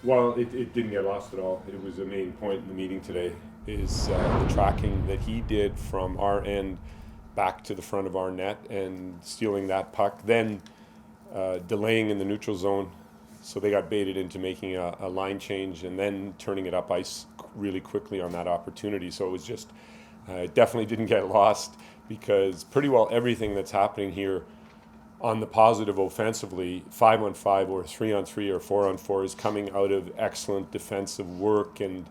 Well, it didn't get lost at all. It was a main point in the meeting today, is the tracking that he did from our end back to the front of our net and stealing that puck, then delaying in the neutral zone. So they got baited into making a line change and then turning it up ice really quickly on that opportunity. So it was just, it definitely didn't get lost, because pretty well everything that's happening here on the positive offensively, 5-on-5 or 3-on-3 or 4-on-4, is coming out of excellent defensive work and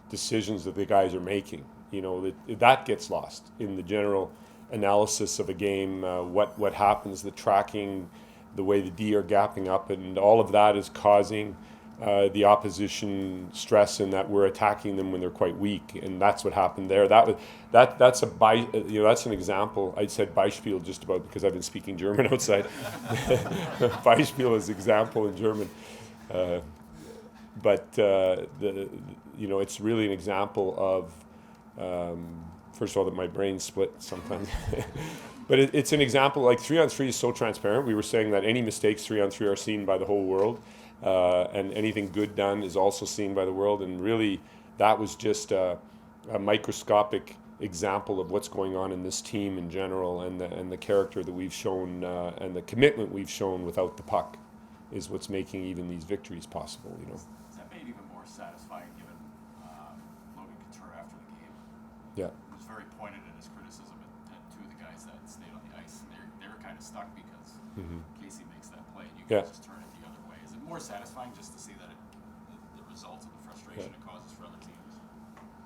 decisions that the guys are making. You know, that gets lost in the general analysis of a game. What happens, the tracking, the way the D are gapping up, and all of that is causing the opposition stress in that we're attacking them when they're quite weak, and that's what happened there. That's an example. I said Beispiel just about because I've been speaking German outside. Beispiel is example in German, but it's really an example of first of all that my brain split sometimes. But it's an example, like 3-on-3 is so transparent. We were saying that any mistakes 3-on-3 are seen by the whole world. And anything good done is also seen by the world. And really, that was just a microscopic example of what's going on in this team in general, and the character that we've shown and the commitment we've shown without the puck is what's making even these victories possible. You know. Is that made even more satisfying given Logan Couture after the game? Yeah. He was very pointed in his criticism at two of the guys that stayed on the ice. They were kind of stuck because Casey makes that play, and you guys just turn it the other way. Is it more satisfying just to see that the results of the frustration it causes for other teams?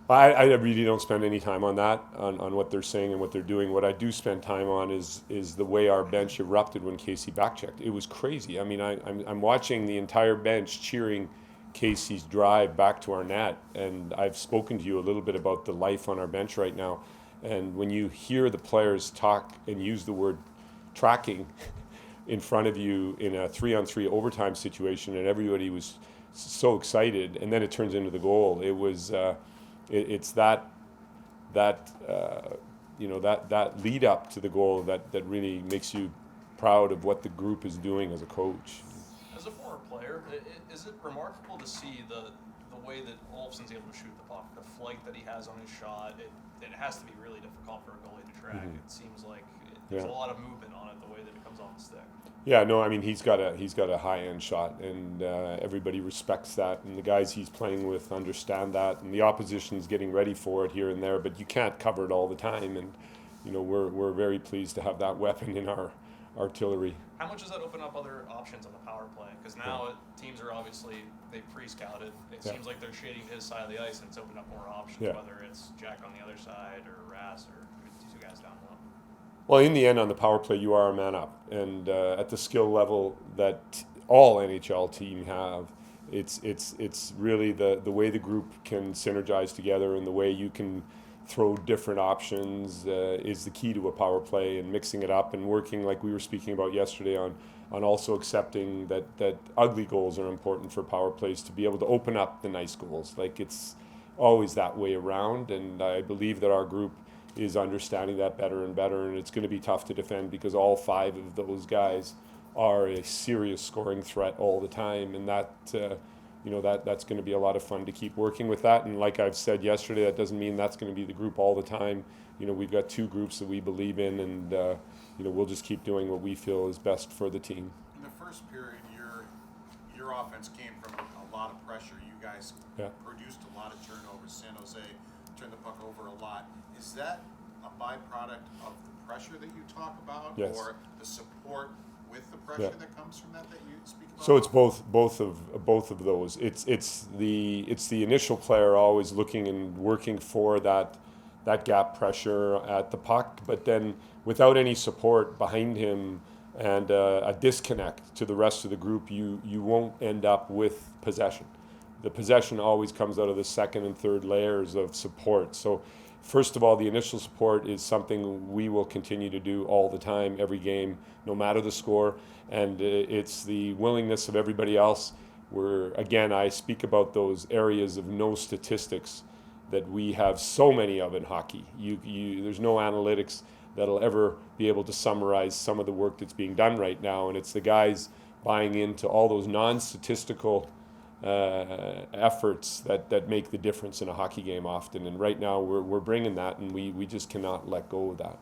I really don't spend any time on that, on what they're saying and what they're doing. What I do spend time on is the way our bench erupted when Casey backchecked. It was crazy. I mean, I'm watching the entire bench cheering Casey's drive back to our net, and I've spoken to you a little bit about the life on our bench right now. And when you hear the players talk and use the word tracking in front of you in a 3-on-3 overtime situation, and everybody was so excited, and then it turns into the goal. It was it's that lead up to the goal that really makes you proud of what the group is doing as a coach. As a former player, is it remarkable to see the way that Olofsson's able to shoot the puck, the flight that he has on his shot? It has to be really difficult for a goalie to track. It seems like there's a lot of movement on it, the way that it comes off the stick. Yeah, no, I mean he's got a high-end shot, and everybody respects that, and the guys he's playing with understand that, and the opposition's getting ready for it here and there, but you can't cover it all the time, and we're very pleased to have that weapon in our artillery. How much does that open up other options on the power play? Because now teams are they've pre-scouted. It seems like they're shading his side of the ice, and it's opened up more options, whether it's Jack on the other side or Rass or two guys down low. Well, in the end, on the power play, you are a man up, and at the skill level that all NHL team have, it's really the way the group can synergize together, and the way you can throw different options is the key to a power play, and mixing it up and working like we were speaking about yesterday on also accepting that ugly goals are important for power plays to be able to open up the nice goals. Like, it's always that way around, and I believe that our group is understanding that better and better, and it's going to be tough to defend because all 5 of those guys are a serious scoring threat all the time, and that's going to be a lot of fun to keep working with that. And like I've said yesterday, that doesn't mean that's going to be the group all the time. We've got 2 groups that we believe in, and we'll just keep doing what we feel is best for the team. In the first period, your offense came from a lot of pressure. You guys produced a lot of turnovers. San Jose turned the puck over a lot. Is that a byproduct of the pressure that you talk about, or the support with the pressure that comes from that you speak about? So it's both of those. It's the initial player always looking and working for that gap pressure at the puck, but then without any support behind him and a disconnect to the rest of the group, you won't end up with possession. The possession always comes out of the second and third layers of support. So first of all, the initial support is something we will continue to do all the time, every game, no matter the score. And it's the willingness of everybody else. Again, I speak about those areas of no statistics that we have so many of in hockey. There's no analytics that'll ever be able to summarize some of the work that's being done right now. And it's the guys buying into all those non-statistical efforts that make the difference in a hockey game often. And right now we're bringing that, and we just cannot let go of that.